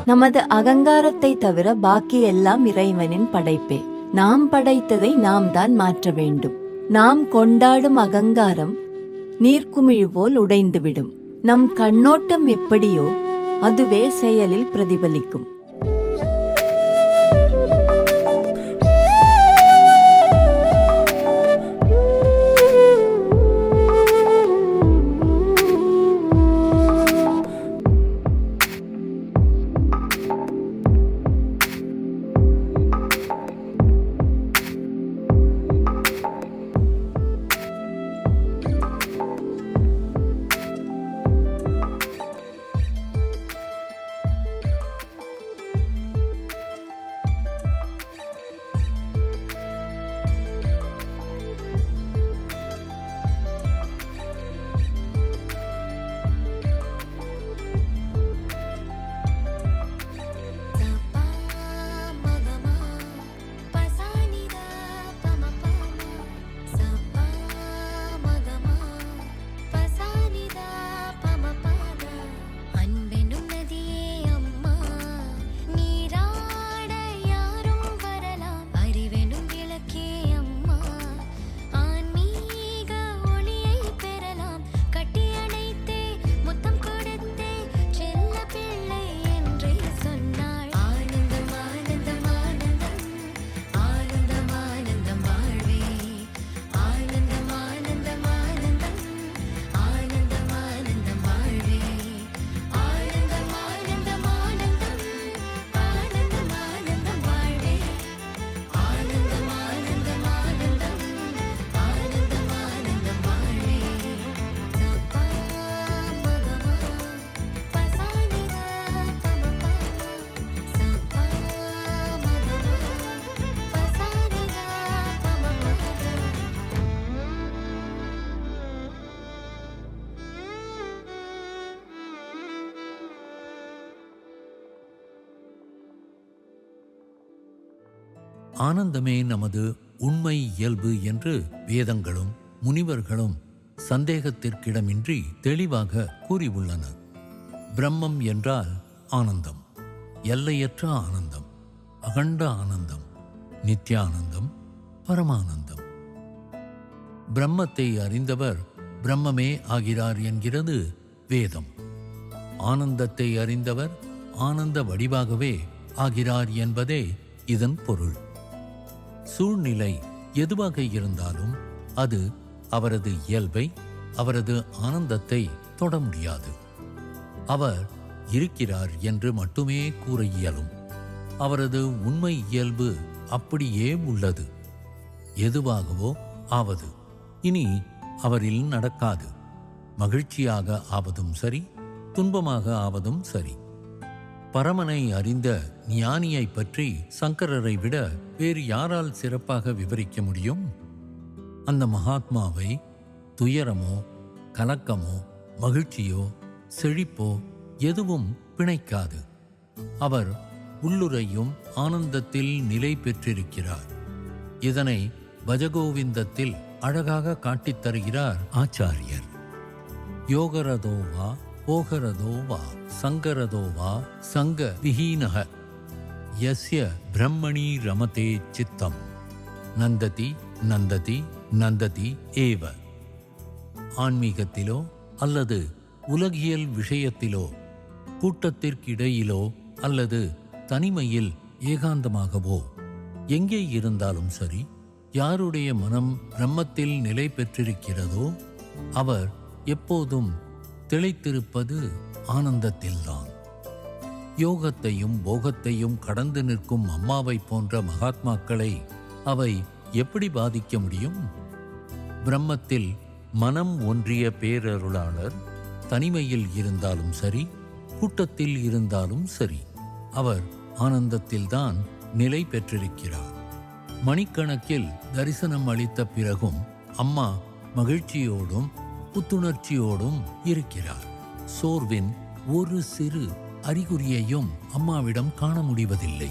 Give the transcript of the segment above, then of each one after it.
நமது அகங்காரத்தை தவிர பாக்கி எல்லாம் இறைவனின் படைப்பே. நாம் படைத்ததை நாம் தான் மாற்ற வேண்டும். நாம் கொண்டாடும் அகங்காரம் நீர்க்குமிழி போல் உடைந்துவிடும். நம் கண்ணோட்டம் எப்படியோ அதுவே செயலில் பிரதிபலிக்கும். ஆனந்தமே நமது உண்மை இயல்பு என்று வேதங்களும் முனிவர்களும் சந்தேகத்திற்கிடமின்றி தெளிவாக கூறியுள்ளனர். பிரம்மம் என்றால் ஆனந்தம், எல்லையற்ற ஆனந்தம், அகண்ட ஆனந்தம், நித்யானந்தம், பரமானந்தம். பிரம்மத்தை அறிந்தவர் பிரம்மமே ஆகிறார் என்கிறது வேதம். ஆனந்தத்தை அறிந்தவர் ஆனந்த வடிவாகவே ஆகிறார் என்பதே இதன் பொருள். சூழ்நிலை எதுவாக இருந்தாலும் அது அவரது இயல்பை, அவரது ஆனந்தத்தை தொட முடியாது. அவர் இருக்கிறார் என்று மட்டுமே கூற இயலும். அவரது உண்மை இயல்பு அப்படியே உள்ளது. எதுவாகவோ ஆவது இனி அவரில் நடக்காது. மகிழ்ச்சியாக ஆவதும் சரி, துன்பமாக ஆவதும் சரி. பரமனை அறிந்த ஞானியை பற்றி சங்கரரை விட வேறு யாரால் சிறப்பாக விவரிக்க முடியும்? அந்த மகாத்மாவை துயரமோ கலக்கமோ மகிழ்ச்சியோ செழிப்போ எதுவும் பிணைக்காது. அவர் உள்ளுரையும் ஆனந்தத்தில் நிலை பெற்றிருக்கிறார். இதனை பஜகோவிந்தத்தில் அழகாக காட்டித் தருகிறார் ஆச்சாரியர். யோகரதோவா போகரதோவா சங்கரதோவா சங்க விஹீனஹ யஸ்ய பிரம்மணி ரமதே சித்தம் நந்ததி நந்ததி நந்ததி ஏவ. ஆன்மீகத்திலோ அல்லது உலகியல் விஷயத்திலோ, கூட்டத்திற்கிடையிலோ அல்லது தனிமையில் ஏகாந்தமாகவோ எங்கே இருந்தாலும் சரி, யாருடைய மனம் பிரம்மத்தில் நிலை பெற்றிருக்கிறதோ அவர் எப்போதும் திளைத்திருப்பது ஆனந்தத்தில்தான். யோகத்தையும் போகத்தையும் கடந்து நிற்கும் அம்மாவை போன்ற மகாத்மாக்களை அவை எப்படி பாதிக்க முடியும்? பிரம்மத்தில் மனம் ஒன்றிய பேரருளாளர் தனிமையில் இருந்தாலும் சரி, கூட்டத்தில் இருந்தாலும் சரி, அவர் ஆனந்தத்தில்தான் நிலை பெற்றிருக்கிறார். மணிக்கணக்கில் தரிசனம் அளித்த பிறகும் அம்மா மகிழ்ச்சியோடும் புத்துணர்ச்சியோடும் இருக்கிறார். சோர்வின் ஒரு சிறு அறிகுறியையும் அம்மாவிடம் காண முடிவதில்லை.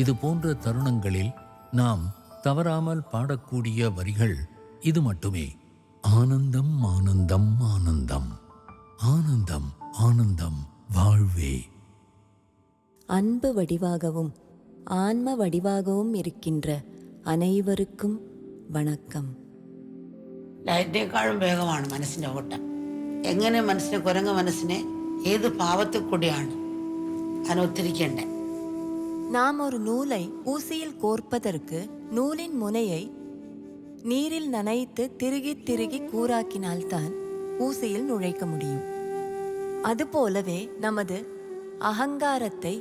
இது போன்ற தருணங்களில் நாம் தவறாமல் பாடக்கூடிய வரிகள் இது மட்டுமே. ஆனந்தம் ஆனந்தம் ஆனந்தம், ஆனந்தம் ஆனந்தம் வாழ்வே. அன்பு வடிவாகவும் ஆன்ம வடிவாகவும் இருக்கின்ற അനേവർക്കും വണക്കം. ലൈറ്റിനേക്കാളും വേഗമാണ് മനസ്സിൻ്റെ ഓട്ടം. എങ്ങനെ മനസ്സിനെ, കുരങ്ങ മനസ്സിനെ ഏത് പാവത്തിൽ കൂടിയാണ് അതിനൊത്തിരിക്കേണ്ടത്. நாம் ஒரு நூலை ஊசியில் கோர்ப்பதற்கு நூலின் முனையை நீரில் நனைத்து திருகி திருகி கூராக்கினால்தான் ஊசியில் நுழைக்க முடியும். அதுபோலவே நமது அகங்காரத்தை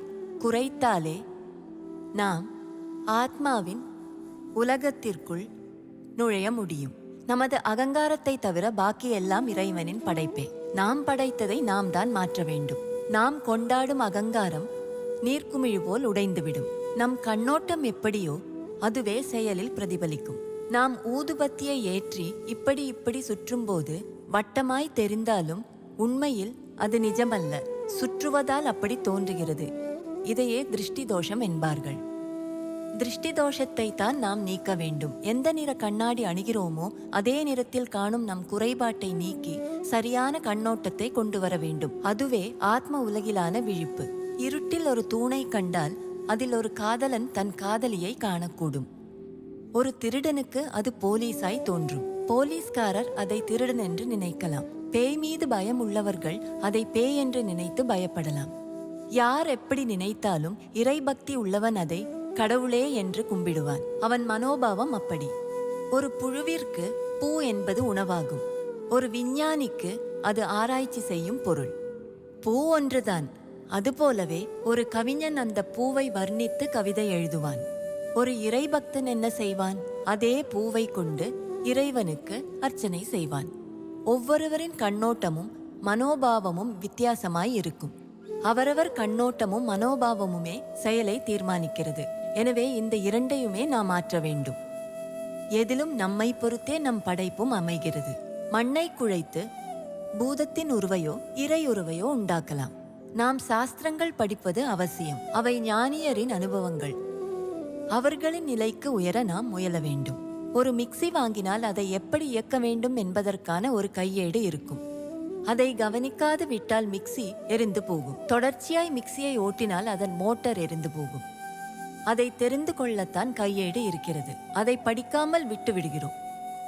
குறைத்தாலே நாம் ஆத்மாவின் உலகத்திற்குள் நுழைய முடியும். நமது அகங்காரத்தை தவிர பாக்கி எல்லாம் இறைவனின் படைப்பே. நாம் படைத்ததை நாம் தான் மாற்ற வேண்டும். நாம் கொண்டாடும் அகங்காரம் நீர்க்குமிழி போல் உடைந்துவிடும். நம் கண்ணோட்டம் எப்படியோ அதுவே செயலில் பிரதிபலிக்கும். நாம் ஊதுபத்தியை ஏற்றி இப்படி இப்படி சுற்றும்போது வட்டமாய் தெரிந்தாலும் உண்மையில் அது நிஜமல்ல, சுற்றுவதால் அப்படி தோன்றுகிறது. இதையே திருஷ்டி தோஷம் என்பார்கள். திருஷ்டி தோஷத்தை தான் நாம் நீக்க வேண்டும். எந்த நிற கண்ணாடி அணுகிறோமோ அதே நிறத்தில் காணும் நம் குறைபாட்டை நீக்கி சரியான கண்ணோட்டத்தை கொண்டு வர வேண்டும். அதுவே ஆத்ம உலகிலான விழிப்பு. இருட்டில் ஒரு தூணை கண்டால் அதில் ஒரு காதலன் தன் காதலியை காணக்கூடும். ஒரு திருடனுக்கு அது போலீஸாய் தோன்றும். போலீஸ்காரர் அதை திருடன் என்று நினைக்கலாம். பேய் மீது பயம் உள்ளவர்கள் அதை பேய் என்று நினைத்து பயப்படலாம். யார் எப்படி நினைத்தாலும் இறைபக்தி உள்ளவன் அதை கடவுளே என்று கும்பிடுவான். அவன் மனோபாவம் அப்படி. ஒரு புழுவிற்கு பூ என்பது உணவாகும். ஒரு விஞ்ஞானிக்கு அது ஆராய்ச்சி செய்யும் பொருள். பூ ஒன்றுதான். அதுபோலவே ஒரு கவிஞன் அந்த பூவை வர்ணித்து கவிதை எழுதுவான். ஒரு இறைபக்தன் என்ன செய்வான்? அதே பூவை கொண்டு இறைவனுக்கு அர்ச்சனை செய்வான். ஒவ்வொருவரின் கண்ணோட்டமும் மனோபாவமும் வித்தியாசமாய் இருக்கும். அவரவர் கண்ணோட்டமும் மனோபாவமுமே செயலை தீர்மானிக்கிறது. எனவே இந்த இரண்டையுமே நாம் மாற்ற வேண்டும். எதிலும் நம்மை பொறுத்தே நம் படைப்பும் அமைகிறது. மண்ணை குழைத்து பூதத்தின் உருவையோ இறை உருவையோ உண்டாக்கலாம். நாம் சாஸ்திரங்கள் படிப்பது அவசியம். அவை ஞானியரின் அனுபவங்கள். அவர்களின் நிலைக்கு உயர நாம் முயல வேண்டும். ஒரு மிக்சி வாங்கினால் அதை எப்படி இயக்க வேண்டும் என்பதற்கான ஒரு கையேடு இருக்கும். அதை கவனிக்காது விட்டால் மிக்சி எரிந்து போகும். தொடர்ச்சியாய் மிக்சியை ஓட்டினால் அதன் மோட்டார் எரிந்து போகும். அதை தெரிந்து கொள்ளத்தான் கையேடு இருக்கிறது. அதை படிக்காமல் விட்டு விடுகிறோம்.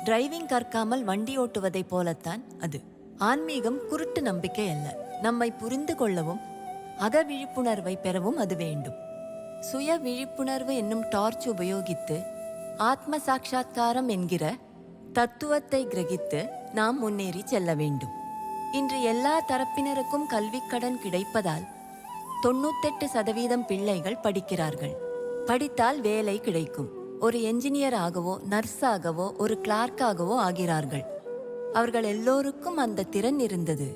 டிரைவிங் கற்காமல் வண்டி ஓட்டுவதை போலத்தான் அது. ஆன்மீகம் குருட்டு நம்பிக்கை அல்ல. நம்மை புரிந்து கொள்ளவும் அக விழிப்புணர்வை பெறவும் அது வேண்டும். சுய விழிப்புணர்வு என்னும் டார்ச் உபயோகித்து ஆத்ம சாட்சா்காரம் என்கிற தத்துவத்தை கிரகித்து நாம் முன்னேறி செல்ல வேண்டும். இன்று எல்லா தரப்பினருக்கும் கல்விக்கடன் கிடைப்பதால் 98% பிள்ளைகள் படிக்கிறார்கள். படித்தால் வேலை கிடைக்கும். ஒரு என்ஜினியர் ஆகவோ நர்ஸாகவோ ஒரு கிளார்க்காகவோ ஆகிறார்கள். அவர்கள் எல்லோருக்கும் அந்த திறன் இருந்தது.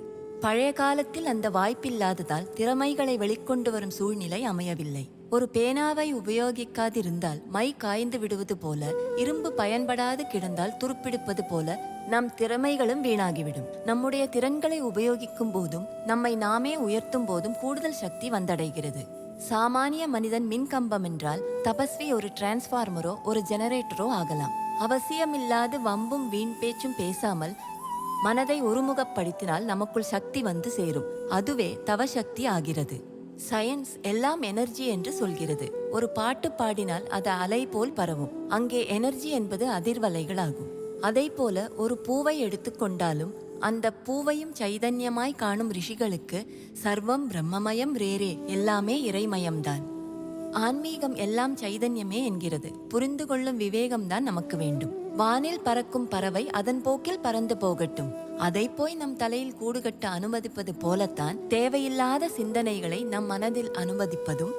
பழைய காலத்தில் அந்த வாய்ப்பில்லாததால் திறமைகளை வெளிக்கொண்டு வரும் சூழ்நிலை அமையவில்லை. ஒரு பேனாவை உபயோகிக்காதிருந்தால் மை காய்ந்து விடுவது போல, இரும்பு பயன்படாது கிடந்தால் துருப்பிடிப்பது போல நம் திறமைகளும் வீணாகிவிடும். நம்முடைய திறன்களை உபயோகிக்கும் போதும் நம்மை நாமே உயர்த்தும் போதும் கூடுதல் சக்தி வந்தடைகிறது. சாமானிய மனிதன் மின்கம்பம் என்றால் தபஸ்வி ஒரு டிரான்ஸ்ஃபார்மரோ ஒரு ஜெனரேட்டரோ ஆகலாம். அவசியமில்லாது வம்பும் வீண் பேச்சும் பேசாமல் மனதை ஒருமுகப்படுத்தினால் நமக்குள் சக்தி வந்து சேரும். அதுவே தவசக்தி ஆகிறது. சயின்ஸ் எல்லாம் எனர்ஜி என்று சொல்கிறது. ஒரு பாட்டு பாடினால் அது அலை போல் பரவும். அங்கே எனர்ஜி என்பது அதிர்வலைகளாகும். அதை போல ஒரு பூவை எடுத்துக்கொண்டாலும் அந்த பூவையும் சைதன்யமாய் காணும் ரிஷிகளுக்கு சர்வம் பிரம்மமயம் ரேரே, எல்லாமே இறைமயம்தான். ஆன்மீகம் எல்லாம் சைதன்யமே என்கிறது. புரிந்து கொள்ளும் விவேகம்தான் நமக்கு வேண்டும். வானில் பறக்கும் பறவை அதன் போக்கில் பறந்து போகட்டும். அதை போய் நம் தலையில் கூடுகட்ட அனுமதிப்பது போலத்தான் தேவையில்லாத சிந்தனைகளை நம் மனதில் அனுமதிப்பதும்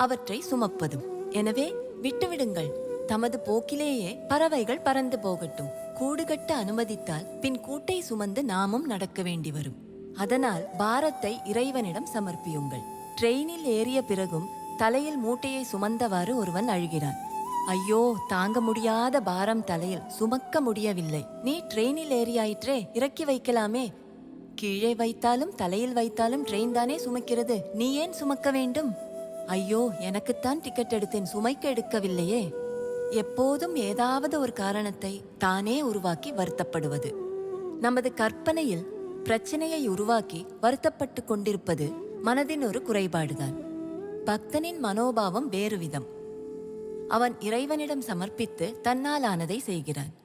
அவற்றை சுமப்பதும். எனவே விட்டுவிடுங்கள். தமது போக்கிலேயே பறவைகள் பறந்து போகட்டும். கூடுகட்ட அனுமதித்தால் பின் கூட்டை சுமந்து நாமும் நடக்க வேண்டி வரும். அதனால் பாரத்தை இறைவனிடம் சமர்ப்பியுங்கள். ட்ரெயினில் ஏறிய பிறகும் தலையில் மூட்டையை சுமந்தவாறு ஒருவன் அழுகிறான். ஐயோ, தாங்க முடியாத பாரம் தலையில், சுமக்க முடியவில்லை. நீ ட்ரெயினில் ஏறியாயிற்றே, இறக்கி வைக்கலாமே. கீழே வைத்தாலும் தலையில் வைத்தாலும் ட்ரெயின் தானே சுமக்கிறது, நீ ஏன் சுமக்க வேண்டும்? ஐயோ, எனக்குத்தான் டிக்கெட் எடுத்தேன், சுமைக்கு எடுக்கவில்லையே. எப்போதும் ஏதாவது ஒரு காரணத்தை தானே உருவாக்கி வருத்தப்படுவது. நமது கற்பனையில் பிரச்சனையை உருவாக்கி வருத்தப்பட்டு கொண்டிருப்பது மனதின் ஒரு குறைபாடுதான். பக்தனின் மனோபாவம் வேறு விதம். அவன் இறைவனிடம் சமர்ப்பித்து தன்னால் ஆனதை செய்கிறான்.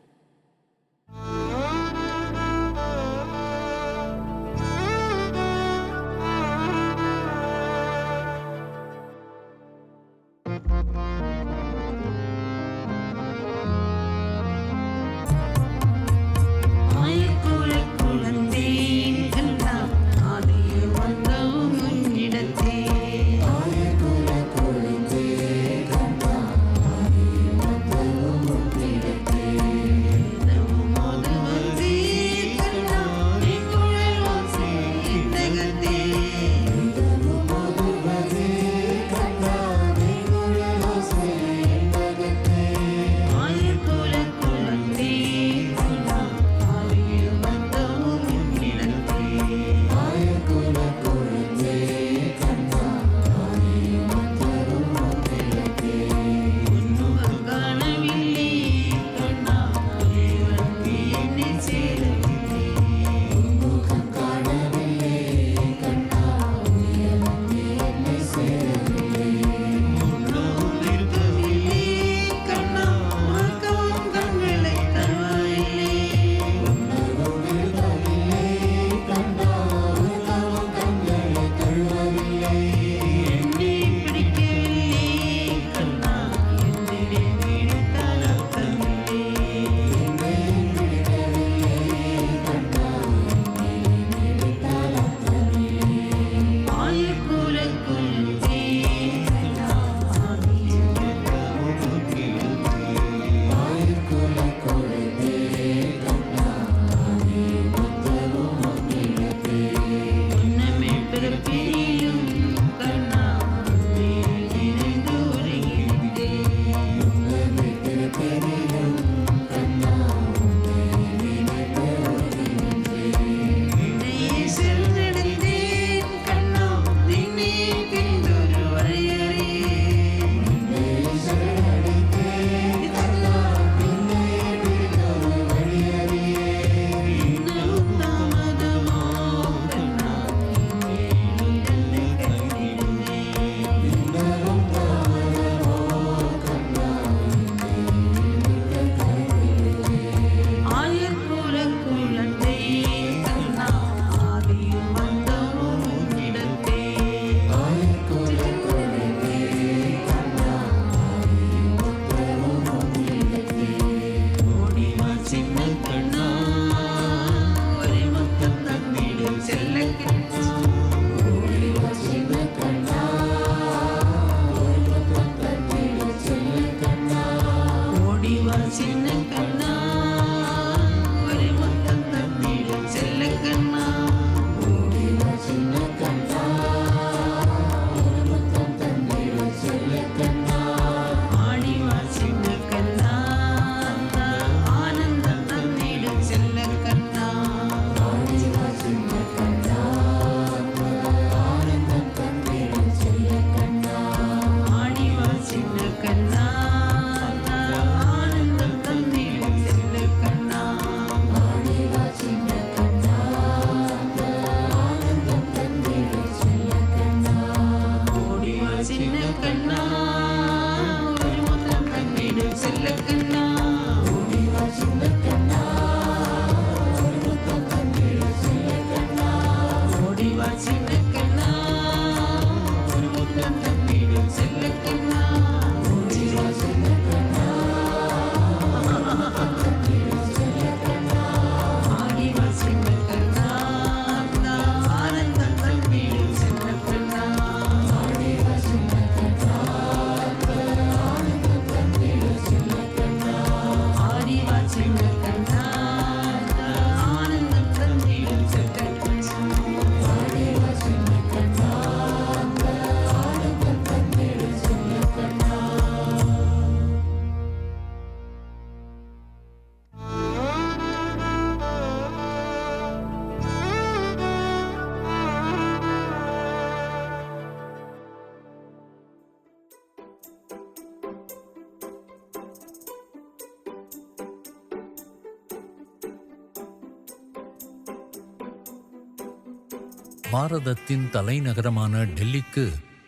பாரதத்தின் தலைநகரமான டெல்லிக்கு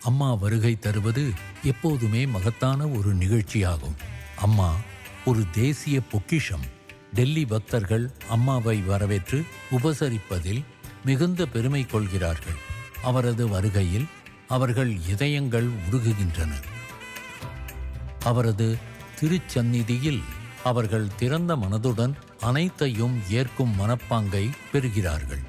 அம்மா வருகை தருவது எப்போதுமே மகத்தான ஒரு நிகழ்ச்சியாகும். அம்மா ஒரு தேசிய பொக்கிஷம். டெல்லி பக்தர்கள் அம்மாவை வரவேற்று உபசரிப்பதில் மிகுந்த பெருமை கொள்கிறார்கள். அவரது வருகையில் அவர்கள் இதயங்கள் உருகுகின்றன. அவரது திருச்சந்நிதியில் அவர்கள் திறந்த மனதுடன் அனைத்தையும் ஏற்கும் மனப்பாங்கை பெறுகிறார்கள்.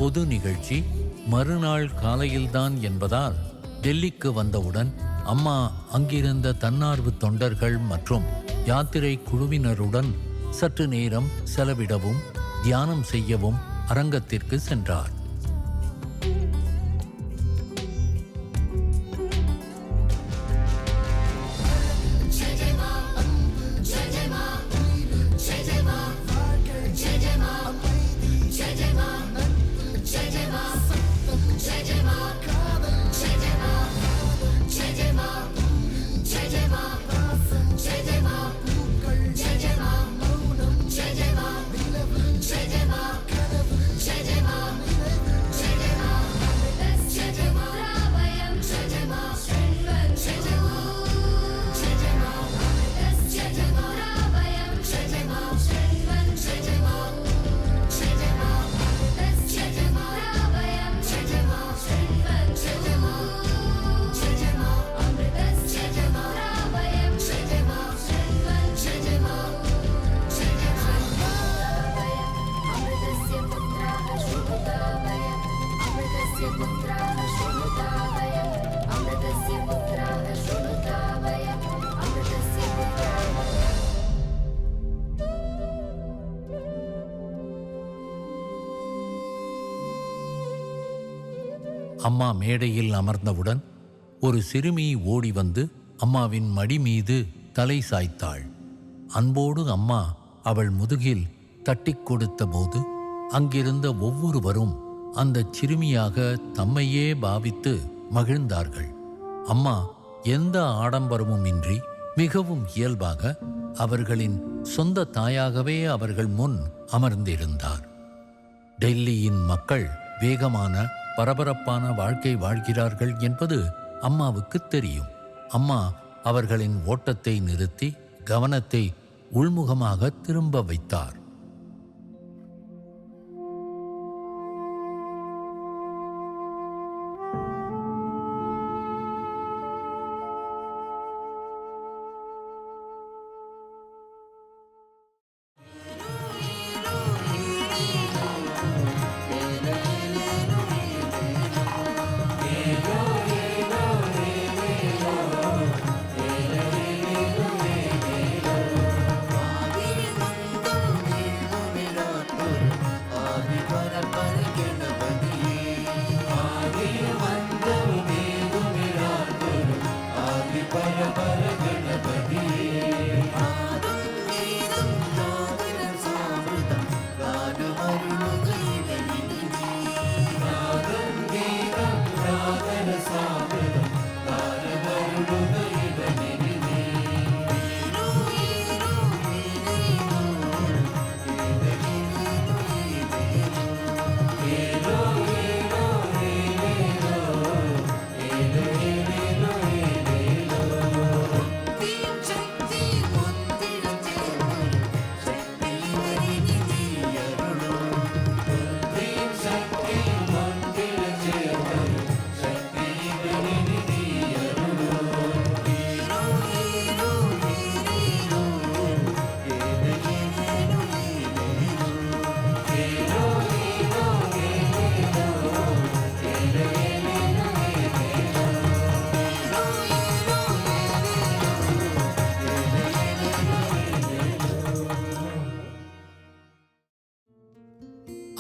பொது நிகழ்ச்சி மறுநாள் காலையில்தான் என்பதால் டெல்லிக்கு வந்தவுடன் அம்மா அங்கிருந்த தன்னார்வ தொண்டர்கள் மற்றும் யாத்திரை குழுவினருடன் சற்று நேரம் செலவிடவும் தியானம் செய்யவும் அரங்கத்திற்கு சென்றார். அம்மா மேடையில் அமர்ந்தவுடன் ஒரு சிறுமி ஓடி வந்து அம்மாவின் மடி மீது தலை சாய்த்தாள். அன்போடு அம்மா அவள் முதுகில் தட்டிக் கொடுத்த போது அங்கிருந்த ஒவ்வொருவரும் அந்த சிறுமியாக தம்மையே பாவித்து மகிழ்ந்தார்கள். அம்மா எந்த ஆடம்பரமும் இன்றி மிகவும் இயல்பாக அவர்களின் சொந்த தாயாகவே அவர்கள் முன் அமர்ந்திருந்தார். டெல்லியின் மக்கள் வேகமான பரபரப்பான வாழ்க்கை வாழ்கிறார்கள் என்பது அம்மாவுக்கு தெரியும். அம்மா அவர்களின் ஓட்டத்தை நிறுத்தி கவனத்தை உள்முகமாக திரும்ப வைத்தார்.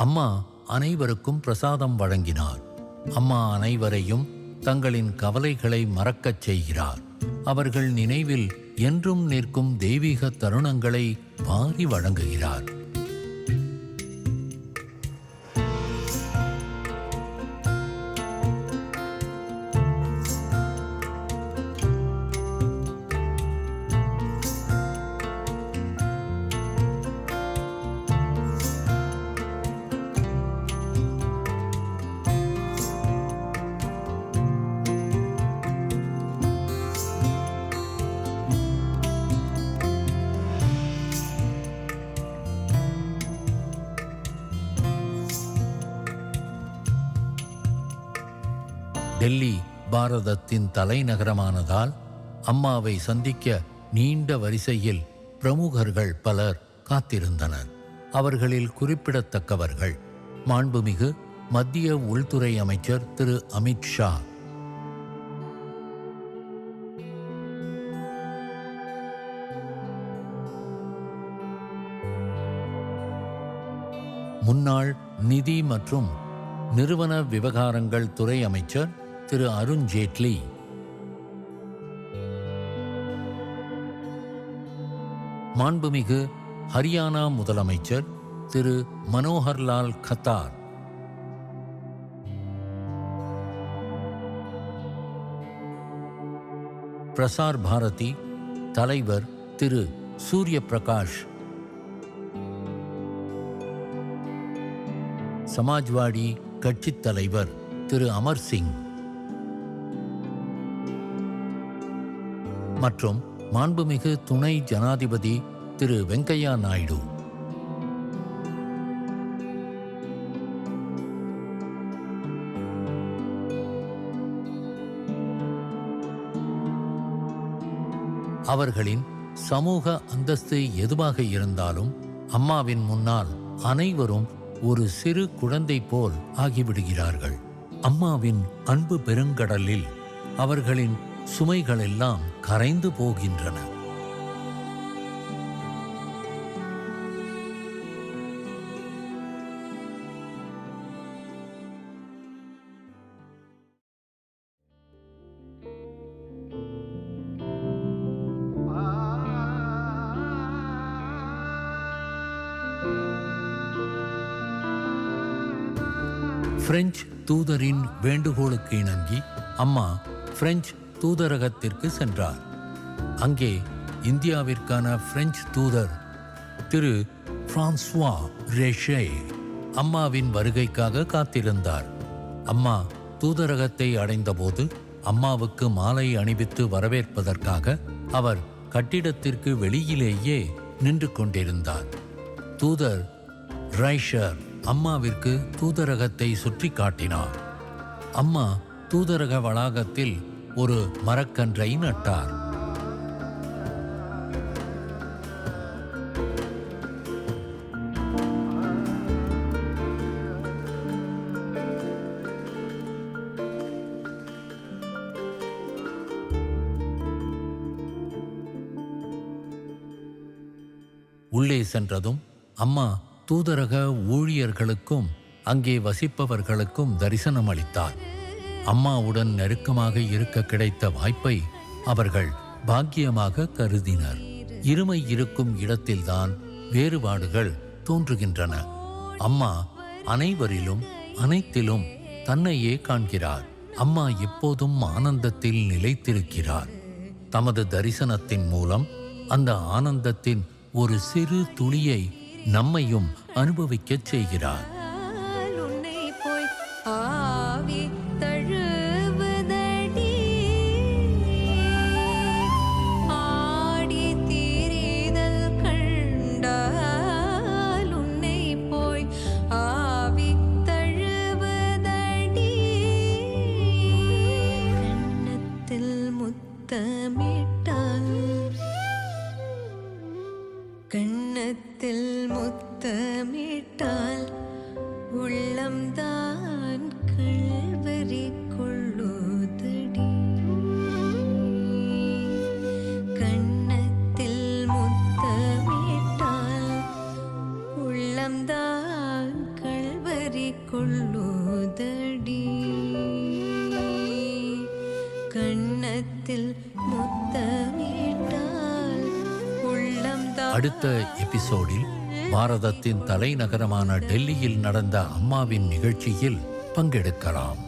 அம்மா அனைவருக்கும் பிரசாதம் வழங்கினார். அம்மா அனைவரையும் தங்களின் கவலைகளை மறக்கச் செய்கிறார். அவர்கள் நினைவில் என்றும் நிற்கும் தெய்வீக தருணங்களை வாரி வழங்குகிறார். டெல்லி பாரதத்தின் தலைநகரமானதால் அம்மாவை சந்திக்க நீண்ட வரிசையில் பிரமுகர்கள் பலர் காத்திருந்தனர். அவர்களில் குறிப்பிடத்தக்கவர்கள் மாண்புமிகு மத்திய உள்துறை அமைச்சர் திரு அமித் ஷா, முன்னாள் நிதி மற்றும் நிறுவன விவகாரங்கள் துறை அமைச்சர் திரு அருண் ஜேட்லி, மாண்புமிகு ஹரியானா முதலமைச்சர் திரு மனோகர்லால் கத்தார், பிரசார் பாரதி தலைவர் திரு சூரிய பிரகாஷ், சமாஜ்வாடி கட்சித் தலைவர் திரு அமர் சிங் மற்றும் மாண்புமிகு துணை ஜனாதிபதி திரு வெங்கையா நாயுடு. அவர்களின் சமூக அந்தஸ்து எதுவாக இருந்தாலும் அம்மாவின் முன்னால் அனைவரும் ஒரு சிறு குழந்தை போல் ஆகிவிடுகிறார்கள். அம்மாவின் அன்பு பெருங்கடலில் அவர்களின் சுமைகளெல்லாம் கரைந்து போகின்றன. பிரெஞ்சு தூதரின் வேண்டுகோளுக்கு இணங்கி அம்மா பிரெஞ்சு தூதரகத்திற்கு சென்றார். அங்கே இந்தியாவிற்கான பிரெஞ்சு தூதர் திரு பிரான்சுவா ரேஷே அம்மாவின் வருகைக்காக காத்திருந்தார். அம்மா தூதரகத்தை அடைந்தபோது அம்மாவுக்கு மாலை அணிவித்து வரவேற்பதற்காக அவர் கட்டிடத்திற்கு வெளியிலேயே நின்று கொண்டிருந்தார். தூதர் ரைஷர் அம்மாவிற்கு தூதரகத்தை சுற்றி காட்டினார். அம்மா தூதரக வளாகத்தில் ஒரு மரக்கன்றை நட்டார். உள்ளே சென்றதும் அம்மா தூதரக ஊழியர்களுக்கும் அங்கே வசிப்பவர்களுக்கும் தரிசனம் அளித்தார். அம்மாவுடன் நெருக்கமாக இருக்க கிடைத்த வாய்ப்பை அவர்கள் பாக்கியமாக கருதினர். இருமை இருக்கும் இடத்தில்தான் வேறுபாடுகள் தோன்றுகின்றன. அம்மா அனைவரிலும் அனைத்திலும் தன்னையே காண்கிறார். அம்மா எப்போதும் ஆனந்தத்தில் நிலைத்திருக்கிறார். தமது தரிசனத்தின் மூலம் அந்த ஆனந்தத்தின் ஒரு சிறு துளியை நம்மையும் அனுபவிக்கச் செய்கிறார். கண்ணத்தில் முத்தமிட்டால் உள்ளம்தான் கள்வரி கொள்ளுதடி. கண்ணத்தில் முத்தமிட்டால் உள்ளம்தான் கொள்ளுதடி கண்ணத்தில் முத்தமிட்டால் உள்ளம்தான் அடுத்த எபிசோடில் பாரதத்தின் தலைநகரமான டெல்லியில் நடந்த அம்மாவின் நிகழ்ச்சியில் பங்கெடுக்கலாம்.